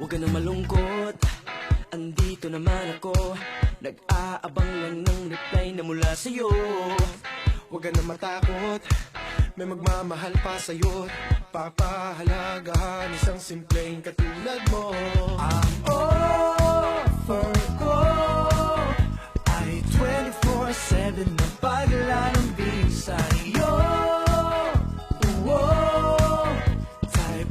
Huwag ka na malungkot, andito naman ako. Nag-aabang lang ng reply na mula sa'yo. Huwag ka na matakot, may magmamahal pa sa'yo. Papahalagahan isang simpleng katulad mo. Ang offer ko ay 24/7 na paglalambing sa'yo. Type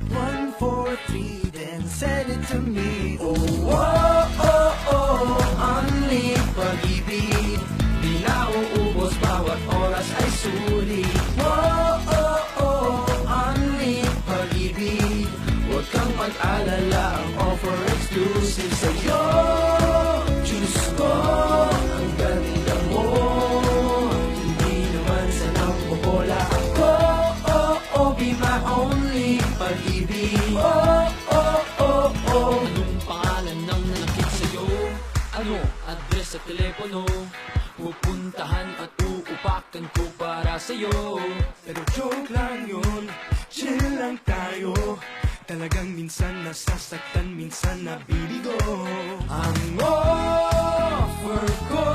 143 then send it to me. Only pag-ibig, di na uubos bawat oras ay sulit. Only pag-ibig, huwag kang mag-alala, ang offer exclusive sa'yo. Diyos ko, ang ganda mo, hindi naman sanang bobola ako. Be my only pag-ibig. Anong pangalan ng nanakit sa'yo? Ano address at telepono? Pupuntahan at uupakan ko para sa'yo. Pero joke lang yun, chill lang tayo. Talagang minsan nasasaktan, minsan nabibigo. Ang offer ko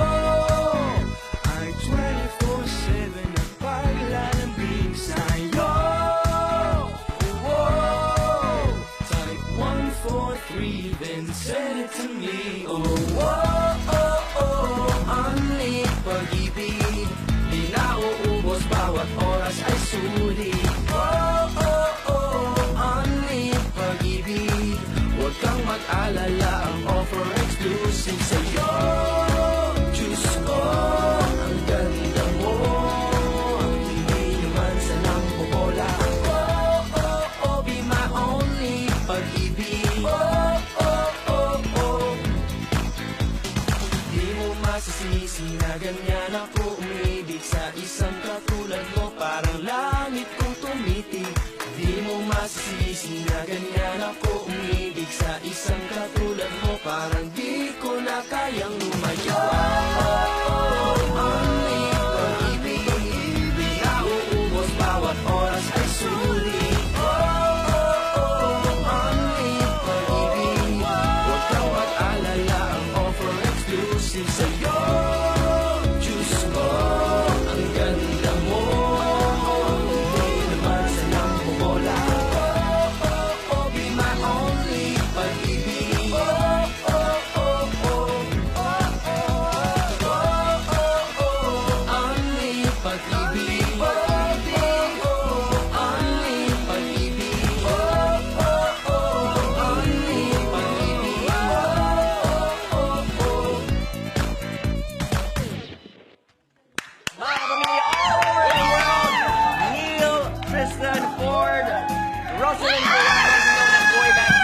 ay 24/7 na paglalambing sa'yo. Type 143 then send it to me. Only pag-ibig, di na uubos bawat oras ay sulit. Only pag-ibig, huwag kang mag-alala, ang offer exclusive sa'yo. Diyos ko, ang ganda mo, hindi naman sanang bobola ako. Be my only pag-ibig. Di mo masisisi na ganyan ako umibig sa isang katulad mo, parang langit kong tumitig. Di mo masisisi na ganyan ako umibig sa isang katulad mo, parang di ko na kayang lumayo. Only pag-ibig, di na uubos bawat oras ay sulit. Only pag-ibig, huwag kang mag-alala, ang offer exclusive sa'yo. Diyos ko, ang ganda mo, hindi naman sanang bobola ako. Be my only pag-ibig. Only pag-ibig. Only pag-ibig. Only pag-ibig. Mga kapamilya all over the world, Neil, Tristan, Ford, Rosalind, Boy Band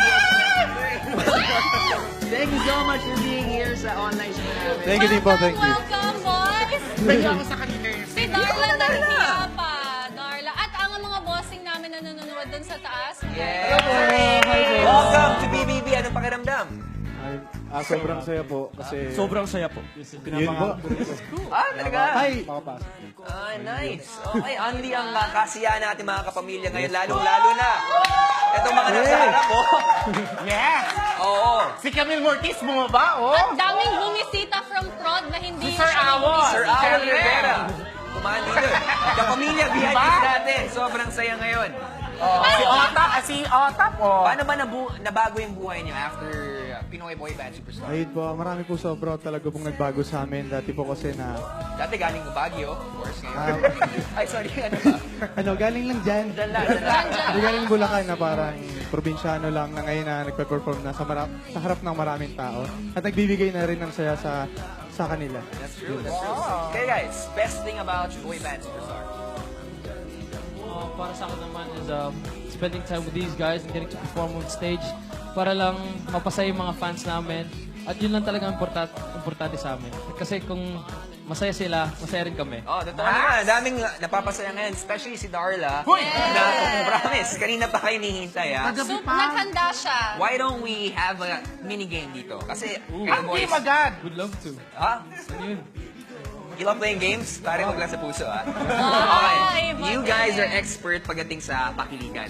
Thank you so much for being here sa online show namin. Thank you, Tipo. Thank you. Welcome, boys! Bigla ako sa kanina eh. Si Darla nahihiya pa. Darla. At ang mga bossing namin na nanonood dun sa taas. Yes. Welcome to BBB. Anong pakiramdam? Sobrang saya po kasi Sobrang saya po. yun po. Talaga? Ay, makapasok. Nice. Okay, only ang kasiyahan natin mga kapamilya ngayon, lalong-lalo na. Itong mga nasa harap, oh. Yes! Oo. Si Camille Mortiz bumaba, oh! At daming bumisita from prod na hindi Si Sir usually Awon. Sir Awon Rivera. Kumahan dito. Kapamilya, Diba? behind natin. Sobrang saya ngayon. Si Otap, oh! Paano ba nabago yung buhay niyo after Pinoy Boy Band Superstar? Ayun po, marami po sobra talaga pong nagbago sa amin. Dati po kasi na, Dati galing ko Baguio, of course, ngayon. Ay, sorry, ano ba? galing lang dyan. Diyan lang. Hindi galing Bulacan na parang probinsyano lang na ngayon na nagpe-perform na sa harap ng maraming tao. At nagbibigay na rin ng saya sa kanila. That's true, that's true. Okay guys, best thing about Boy Band Superstar? Para sa akin naman is spending time with these guys and getting to perform on stage para lang mapasaya yung mga fans namin. At yun lang talaga importante sa amin. Kasi kung masaya sila, masaya rin kami. Oh, totoo naman. Daming napapasaya ngayon, especially si Darla. Na, promise, kanina pa kayo nihintay, ha? So, naghanda siya. Why don't we have a mini game dito? Kasi, Ang team agad! Would love to. ha? Ano yun? You love playing games? Pare, wag lang sa puso, ah. Ay, Okay. You guys are expert pagdating sa pakiligan.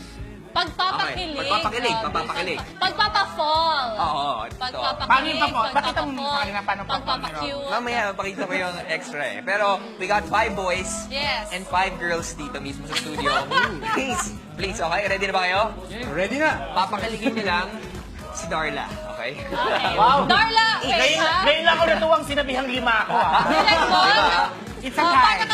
Pagpapakilig. Okay, pagpapakilig, pagpapakilig. Pagpapafall. Oo. Pagpapakilig. Paano yung pa-fall? Pakita mo pagpapafall, sa kanila paano pa-fall, pagpapacute. Mamaya, pakita ko yung extra eh. Pero, we got 5 boys Yes. and 5 girls dito mismo sa studio. Please, okay? Ready na ba kayo? Ready na! Papakiligin niyo lang si Darla, okay? Okay. Wow. Darla, wait Ngayon, ha? ngayon lang ako natuwang sinabihang 5 ako, ah. Like what? It's a Oh, tie.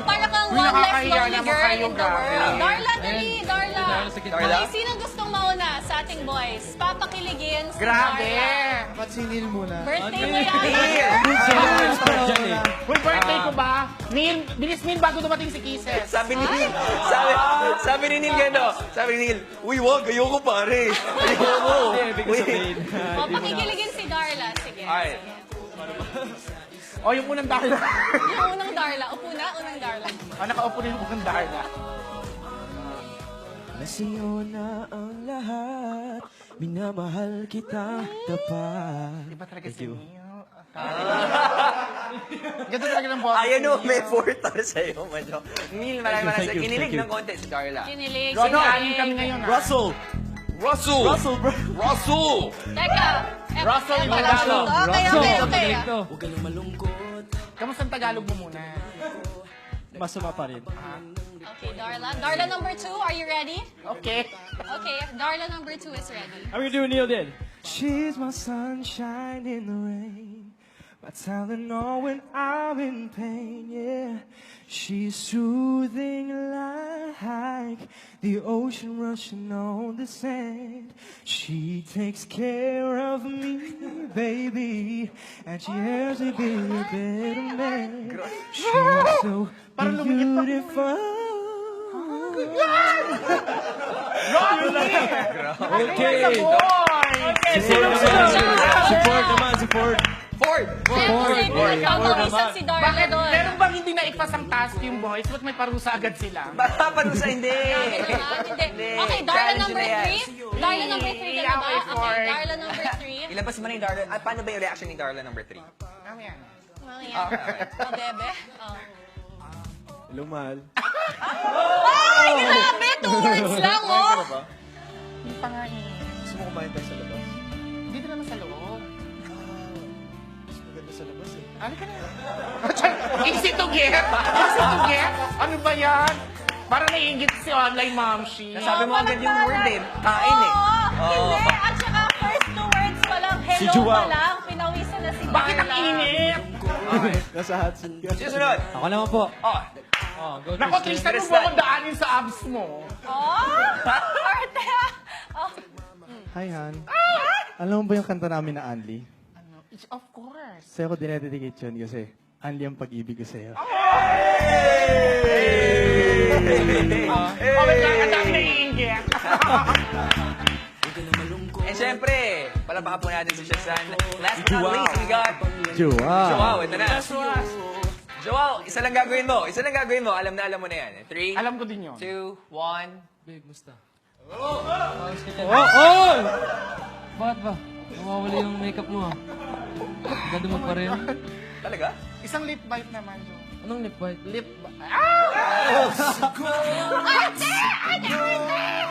para kang Uy, one less nakakahiya lonely naman girl kayo, in the grabe. world. Darla, dali, Darla. Darla sa gitna. Okay, sino gustong mauna sa ating boys? Papakiligin si Grabe. Darla. Ba't si Neil muna? Birthday mo yan. Uy, birthday ko ba? Neil, bilis Neil bago dumating si Kisses. Sabi ni Neil, sabi ni Neil gano, sabi ni Neil, uy, wag, ayoko pare. Ayoko. Uy. O, pakikiligin si Darla. Sige. Alright. O, yung unang Darla. Yung unang Darla. Upo na, unang Darla. Nakaupo na yung unang Darla. Nasiyo na ang lahat, minamahal kita tapat. Iba talaga si Neil. Ganda talaga ng boss. Ayan o, may 4 star sa'yo, Madyo. Neil, maraming sa kinilig ng konti si Darla. Kinilig. Ano, Sige. anin kami ngayon, ah. Russell! Russell, Teka. Russell yung Tagalog. Tagalog. Okay, okay. Galing to. Kamusta ang Tagalog mo muna? Masama pa rin. Okay, Darla. Darla number 2, are you ready? Okay. Okay, Darla number 2 is ready. I'm gonna do a Neil then. She's my sunshine in the rain, my Tylenol when I'm in pain, yeah. She's soothing like the ocean rushing on the sand. She takes care of me, baby, and she helps me be a better man. She's so beautiful. Okay. Support naman, support. Ford! Siyempre, pinagpapawisan si Darla Bakit? doon. Meron bang hindi na ipasang task yung boys? Ba't may parusa agad sila? Paparusa, hindi. Hindi. Okay, Darla Challenge number na yan. 3. Darla number 3 ka na ba? Okay, four. Okay, Darla number 3. Ilabas mo na yung Darla. Paano ba yung reaction ni Darla number 3? Mamaya na. Mamaya. Oh, bebe. Oh. Hello, mahal. Ay, grabe! 2 words lang, oh! Hindi pa nga eh. Gusto mo kumain tayo sa labas? Dito naman sa loob. Mas maganda sa labas eh. Ano ka na? Easy to get? Easy to get? Ano ba yan? Parang naiingit si online momshi. Nasabi mo agad yung word eh. Kain eh. Oo, hindi. At saka first 2 words pa lang, Si hello Joao. pa lang, pinawisan na si Darla. Bakit ang init? Nasa hot seat ka. Susunod. Ako naman po. Oh, Oh, go Nako, Tristan. Tristan, mo ba akong daanin sa abs mo? Oh! Arte ah! Oh. Hi, Han. Alam mo ba yung kanta namin na Anli? Of course. Sa'yo ko dinededicate yun kasi Anli ang pag-ibig ko sa'yo. Oh my God, ang dami naiingit. and syempre, palapaka po natin si Shazan. Last but not least, we got Joa. Joao. Ito na. Joao, isa lang gagawin mo. Isa lang gagawin mo. Alam mo na yan. 3, Alam ko din yun. 2, 1. Babe, musta? Ayos ka dyan. Oh! Bakit ba? Nawawala yung makeup mo ah. Ganda mo pa rin. Talaga? Isang lip bite naman, Joe. Anong lip bite? Lip bite.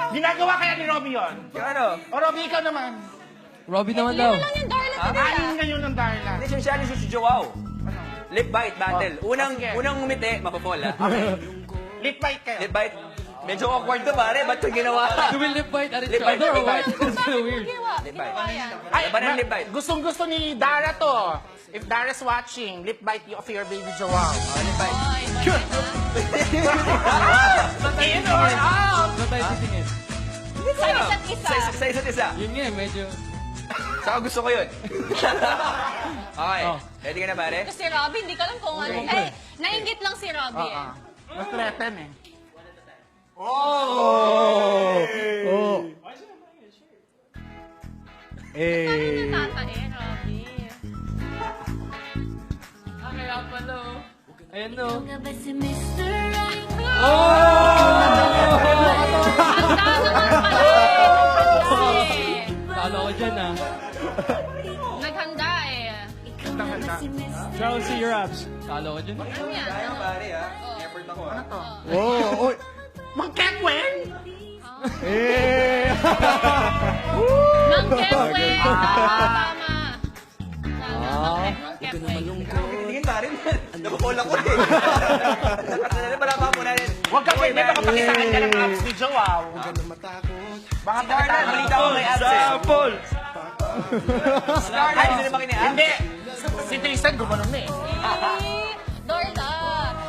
Ginagawa kaya ni Robby yun? Yung ano? O Robby, ikaw naman. Robby naman Lima daw. lang yung Darla today Anin ah. ngayon ng Darla. Hindi siya challenge si Joao. Ano? Lip bite battle. sige. Unang umiti, mapapol ha. Lip bite kayo. Lip bite. Medyo awkward to pare. Ba't ito ginawa? Do we lip bite at each Lip bite, other or lip what? bite. It's kind of weird. Ginawa. Lip Ginawa bite. yan. Laban ng lip bite. Gustong-gusto ni Dara to. If Dara's watching, lip bite you of your baby Joao. Oh, lip bite. Ay, bakit In or out? Ano tayo titingin? Sa isa't isa. Sa isa't isa. Yun nga, medyo... Saka gusto ko yun. Okay. Oh. Ready ka na pare? Kasi si Robby, hindi ka lang kung ano. Eh, nainggit lang si Robby eh. Mas-threaten eh. Oh! Parang Eh. natatae, Robby. Ah, kaya pala oh. Ayan no. Handa naman pala eh. Talo ko dyan ah. Naghanda eh. Try to see your abs. Talo ko dyan. Ano yan? Kaya pare ha. Effort ako ha. Wow! Oy! Mang Kekwen! Eh! Mang Kekwe! Tama. Mang Kekwe. Tingin pare. Nakukulang ko eh. Palapa mo natin. Huwag ka pwede makapakisahan ka ng abs ni Joao. Baka Si Darla, balita ko may abs eh. Paul! Ay, hindi na ba kini-abs? Hindi. Si Tristan gumanon na eh. Dorla!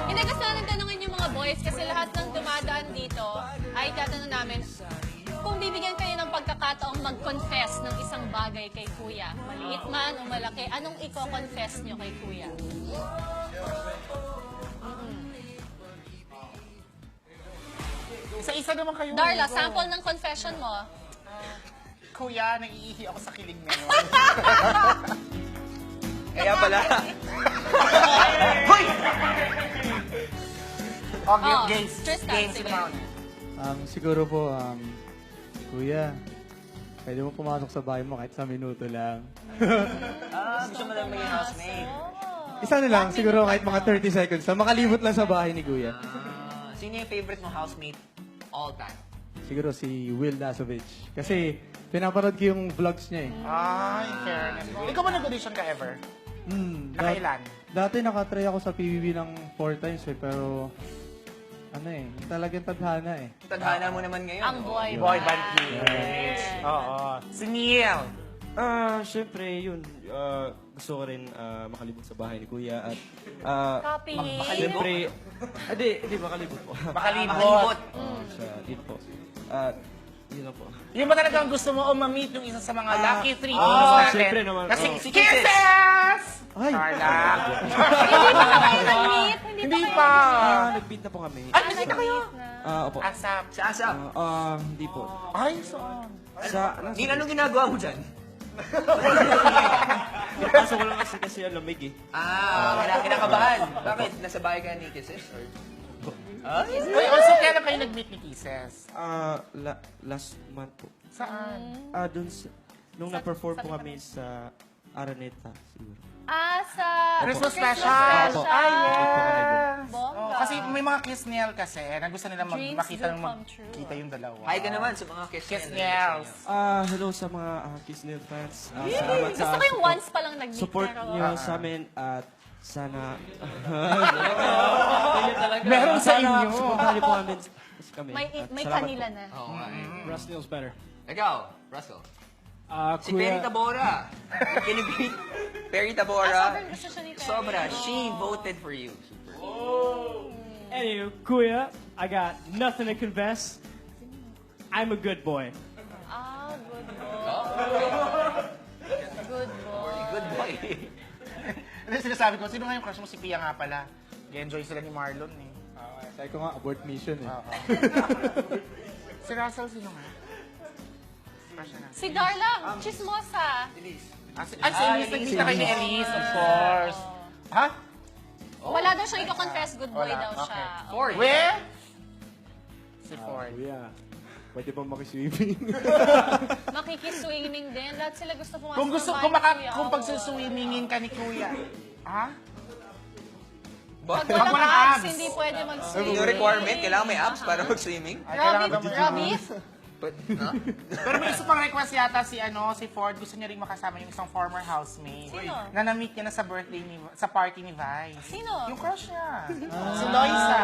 Hindi kasi natin tanongin yung mga boys kasi lahat ng dumadaan dito ay tatanong namin kung bibigyan kayo ng pagkakataong mag-confess ng isang bagay kay Kuya. Maliit man o malaki, anong i-confess nyo kay Kuya? Isa-isa naman kayo. Darla, sample ng confession mo. Kuya, naiihi ako sa kilig ngayon. Kaya pala. Hoy! Oh, Oh, games. Tristan, Games, sige. come on. Siguro po, Kuya, pwede mo pumasok sa bahay mo kahit sa minuto lang. Gusto mo lang maging housemate. Isa na lang, siguro kahit mga 30 seconds lang. Makalibot lang sa bahay ni Kuya. Sino yung favorite mong housemate all time? Siguro si Will Dasovich. Kasi pinapanood ko yung vlogs niya eh. Ay, fairness. Ikaw ba nag-audition ka ever? Nakailan? Dati nakatry ako sa PBB ng 4 times eh, pero talagang tadhana eh. Tadhana mo naman ngayon. Ang boy Boy band. band kids. Oo. Si Neil. Siyempre, yun. Gusto ko rin makalibot sa bahay ni Kuya at Copy. siyempre, hindi makalibot po. Makalibot. Siya, yun po. At yun na po. Yung ba talagang gusto mo o ma-meet yung isa sa mga lucky 3 siyempre naman. Kasi Oh. si Kisses! Ay! Carla. Hindi pa kayo nag-meet? Hindi pa. Nag-beat na po kami. Ay, nakita kayo? Opo. Asap. Si Asap. Hindi po. Ay, saan? Din, anong ginagawa mo dyan? Kaso ko lang kasi ang lamig eh. Kinakabahan. Bakit? Nasa bahay ka ni Kisses? Or... Uy, also, kailan kayo nag-meet ni Kisses? Last month po. Saan? Dun sa, nung na-perform po kami sa Araneta, siguro. Sa Christmas special. special. Ay, yeah. Bongga. Oh, kasi may mga kiss nail kasi na gusto nila Dreams makita will ng come true. makita yung dalawa. Hi ka naman sa mga Kiss nails. Hello sa mga Kiss Nail fans. Salamat Gusto ko yung once pa lang nag-meet. support pero- niyo sa amin at sana Meron sa inyo. supportahan niyo po kami. May Salamat kanila po. na. Oo nga eh. Russ Neal's better. Ikaw, Russell. Si Perry Tabora. Kinibig. Perry Tabora. Sobrang gusto siya ni Perry. Sobra. She voted for you. Super. Anywho, Kuya, I got nothing to confess. I'm a good boy. Good boy. Good boy. Ano sinasabi ko, sino nga yung crush mo? Si Pia nga pala. Enjoy sila ni Marlon eh. Sabi ko nga, abort mission eh. Si Russell, sino nga? Crush na. Si Darla, chismosa. Ay, si Elise, nagkita kay ni Elise, of course. Ha? Wala daw siya i-confess, good boy Wala, daw siya. okay. Ford. Where? Si Ford. Kuya, pwede pa makiswimming. Makikiswimming din. Lahat sila gusto pumasok Kung gusto, ng kung, bahay ni Kuya. kung pagsuswimmingin ka ni Kuya. Ha? Pag Wag walang walang abs, abs. hindi pwede mag-swim. Yung requirement, kailangan may abs para mag-swimming. Ay, kailangan Rabbit, daw may- rabbit. But, no? Pero may isa pang request yata si Ford. Gusto niya rin makasama yung isang former housemate. Sino? Na na-meet niya na sa birthday sa party ni Vice. Sino? Yung crush niya. Si Loisa.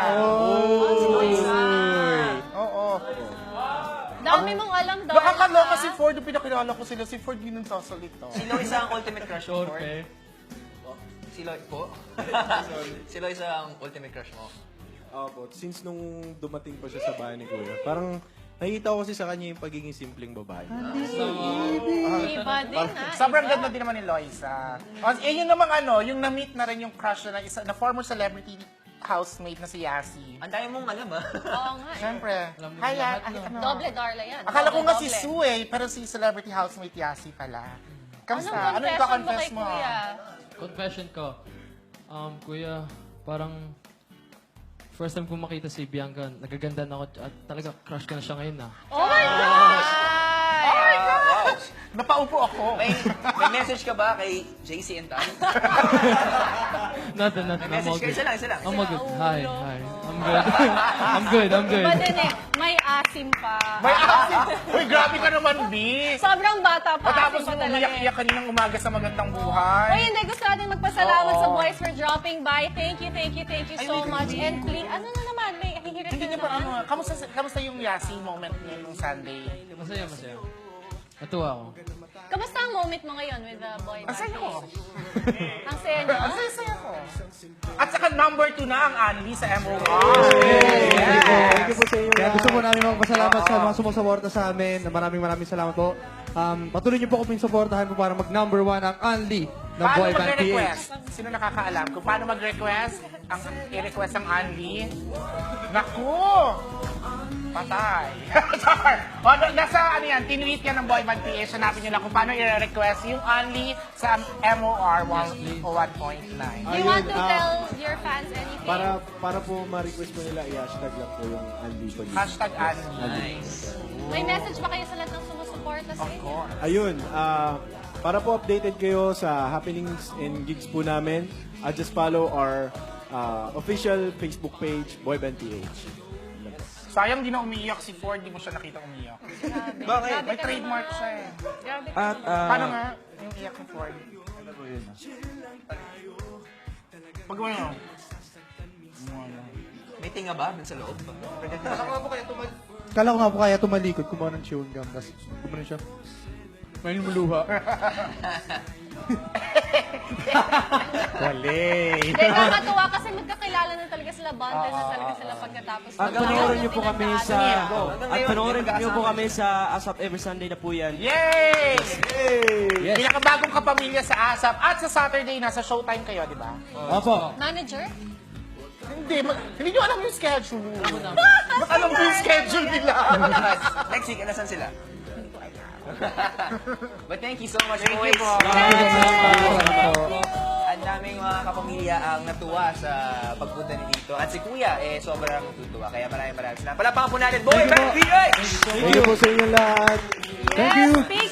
Oo. Dami mong alam, Darla. Nakakaloka si Ford. Yung pinakilala ko sila. Si Ford yun ang sasalita. Si Loisa ang ultimate crush mo, Ford. Okay. Si Loisa po? Si Loisa ang ultimate crush mo. Opo, since nung dumating pa siya sa bahay ni Kuya, parang nakikita ko kasi sa kanya yung pagiging simpleng babae. Iba din, ha? Sobrang Iba. ganda din naman ni Loisa. Yun namang yung na-meet na rin yung crush na na former celebrity housemate na si Yasi. Ang dami mong alam, ah. Oo nga. Siyempre. Hi, Doble Darla yan. Akala ko nga si Doble. Sue pero si celebrity housemate Yasi pala. Kamusta? Anong Ano yung confession mo confess kay mo? Kuya? Confession ko. Kuya, parang first time ko makita si Bianca, nagaganda na ako at talaga crush ko na siya ngayon na. Oh my God! Oh my God! Napaupo ako. May message ka ba kay JC and Tan? Nothing. May I'm all message ka? good. Isa lang. I'm all good. Hi. I'm good. Iba din eh. May asim pa. May asin. Uy, grabe ka naman, B. Sobrang bata pa. Matapos asim pa mo talaga eh. umiyak-iyak kaninang umaga sa magandang Uy, buhay. hindi. Gusto natin magpasalamat Oo. sa boys for dropping by. Thank you so much. And please, ano na naman, may hihirit Hindi ka niya na pa naman. kamusta yung Yasi moment niya yung Sunday? Masaya. Natuwa ako. Kamusta ang moment mo ngayon with the boy band? Ang saya ko. Ang saya niyo? Ang saya ko. At saka number 2 na ang Anli sa MOR. Thank you po sa inyo. Kaya gusto po namin magpasalamat sa mga sumusuporta sa amin. Maraming salamat po. Patuloy niyo po kaming supportahan po para mag-number 1 ang Anli ng Paano Boy Band PH. mag-request? Sino nakakaalam? Kung paano mag-request? Ang i-request ang Anli? Naku! Patay. O, nasa ano yan, tinuit yan ng Boy Band PH. Hanapin nyo lang kung paano i-request yung Anli sa MOR 101.9. Do you want to tell your fans anything? Para po ma-request po nila, i-hashtag lang po yung Andy Pag-ibig. Hashtag Anli. May message ba kayo sa lahat ng sumusuporta sa Of inyo? course. Ayun, para po updated kayo sa happenings and gigs po namin, just follow our official Facebook page, Boy Band PH. Sayang di na umiiyak si Ford, di mo siya nakita umiiyak. Bakit? May trademark siya eh. Grabe ka. At, Paano nga yung iyak ni Ford? Pag mo yun. may tinga ba dun sa loob? Kala ko nga po kaya tumalikod, kumuha ng chewing gum. Tapos kumuha siya. May lumuluha. Wale! Hindi, nakakatuwa kasi magkakilala na talaga sila, bonded na talaga sila pagkatapos. At panoorin niyo po kami sa Hanggang ngayon, ASAP every Sunday na po yan. Yay! Pinakabagong kapamilya sa ASAP at sa Saturday nasa Showtime kayo, di ba? Opo. Manager? Hindi nyo alam yung schedule. Ba't alam mo yung schedule nila? Next week, nasan sila? But thank you so much, Thank boys. you po. Ang daming mga kapamilya ang natuwa sa pagpunta ni dito. At si Kuya, sobrang natutuwa. Kaya maraming salamat. Palapakan po natin, Boy Band PH! Thank you po sa inyo lahat. Thank you. Speak